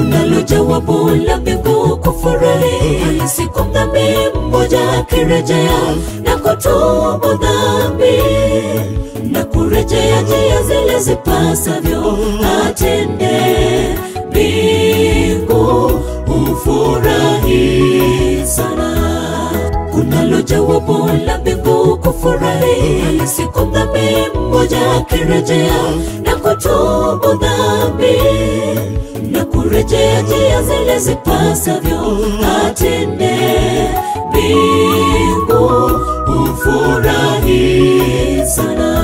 kunalo jawabu la mbingu kufurahi siku dhambi mmoja akirejea na kutubu dhambi na kurejea njia zile zipasavyo atende. Mbingu ufurahi sana. Kunalo jawabu la mbingu kufurahi siku dhambi mmoja akirejea na kutubu dhambi na kurejea njia zile zipasavyo atende. Mbingu ufurahi sana.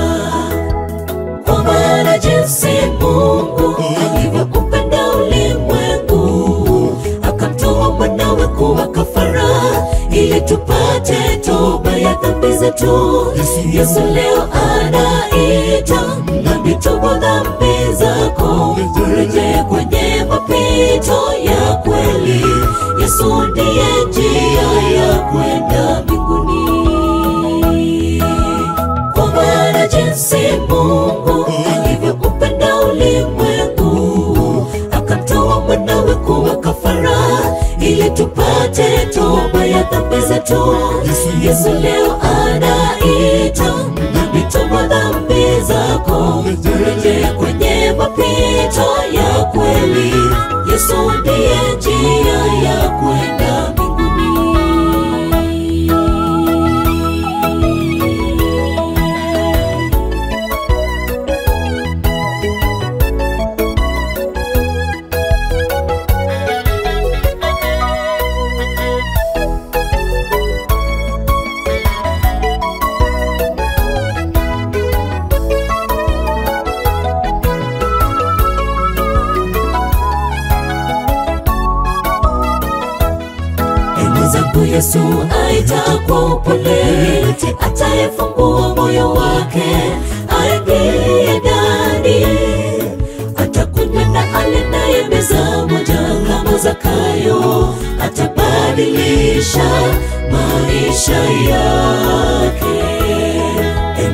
Kwa maana jinsi Mungu alivyoupenda ulimwengu akamtoa mwanawe kuwa kafara ili tupate toba ya dhambi zetu. Yesu leo anaita dhambi, tubu dhambi zako, urejee kwenye mapito ya kweli. Yesu ndiye njia ya kwenda mbinguni. Kwa maana jinsi Mungu alivyoupenda ulimwengu akamtoa mwanawe kuwa kafara ili tupate toba ya dhambi zetu. Yesu leo anaita dhambi, tubu dhambi zako, urejee kwenye mapito ya kweli. Yesu ndiye njia ya kwenda mbinguni. Yesu aita kwa upole, atayefungua moyo wake aingie ndani. Atakunywa na ale naye meza moja kama Zakayo, atabadilisha maisha yake.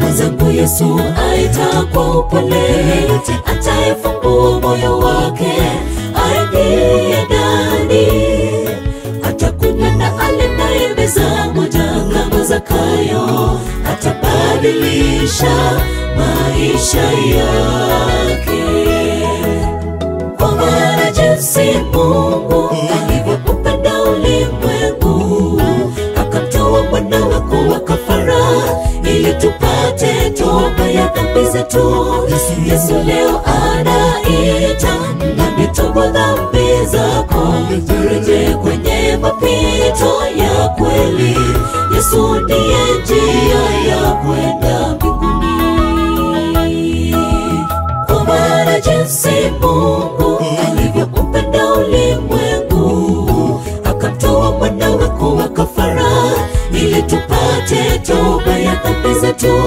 Mwenzangu, Yesu aita kwa upole, atayefungua moyo wake aingie ndani. Na ale naye meza moja kama Zakayo, atabadilisha maisha yake. Kwa maana jinsi Mungu alivyoupenda ulimwengu akamtoa mwanawe kuwa kafara ili tupate toba ya dhambi zetu. Yesu leo anaita dhambi, tubu dhambi zako, urejee kwenye mapito ya kweli. Yesu ndiye njia ya kwenda mbinguni. Kwa maana jinsi Mungu alivyoupenda ulimwengu akamtoa mwanawe kuwa kafara ili tupate toba ya dhambi zetu.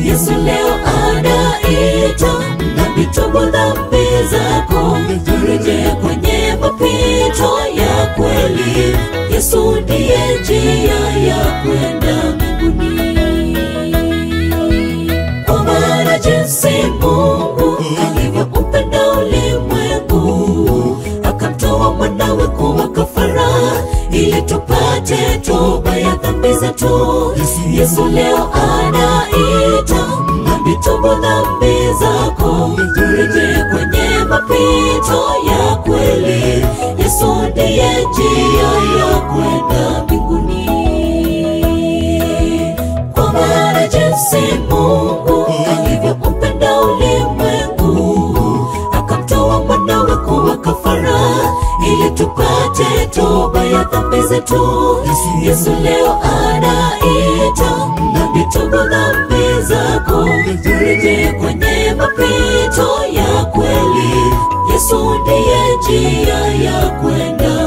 Yesu leo anaita dhambi, tubu dhambi zako, urejee kwenye mapito ya kweli. Yesu ndiye njia ya kwenda mbinguni. Kwa maana jinsi Mungu alivyoupenda ulimwengu akamtoa mwanawe kuwa kafara ili tupate toba ya dhambi zetu. Yesu leo anaita dhambi, tubu dhambi zako, urejee kwenye mapito ya kweli. Yesu ndiye njia ya kwenda mbinguni. Kwa maana jinsi Mungu alivyoupenda ulimwengu akamtoa mwanawe kuwa kafara ili tupate toba ya dhambi zetu. Yesu leo anaita dhambi, tubu dhambi zako, urejee kwenye mapito ya kweli. Yesu ndiye njia ya kwenda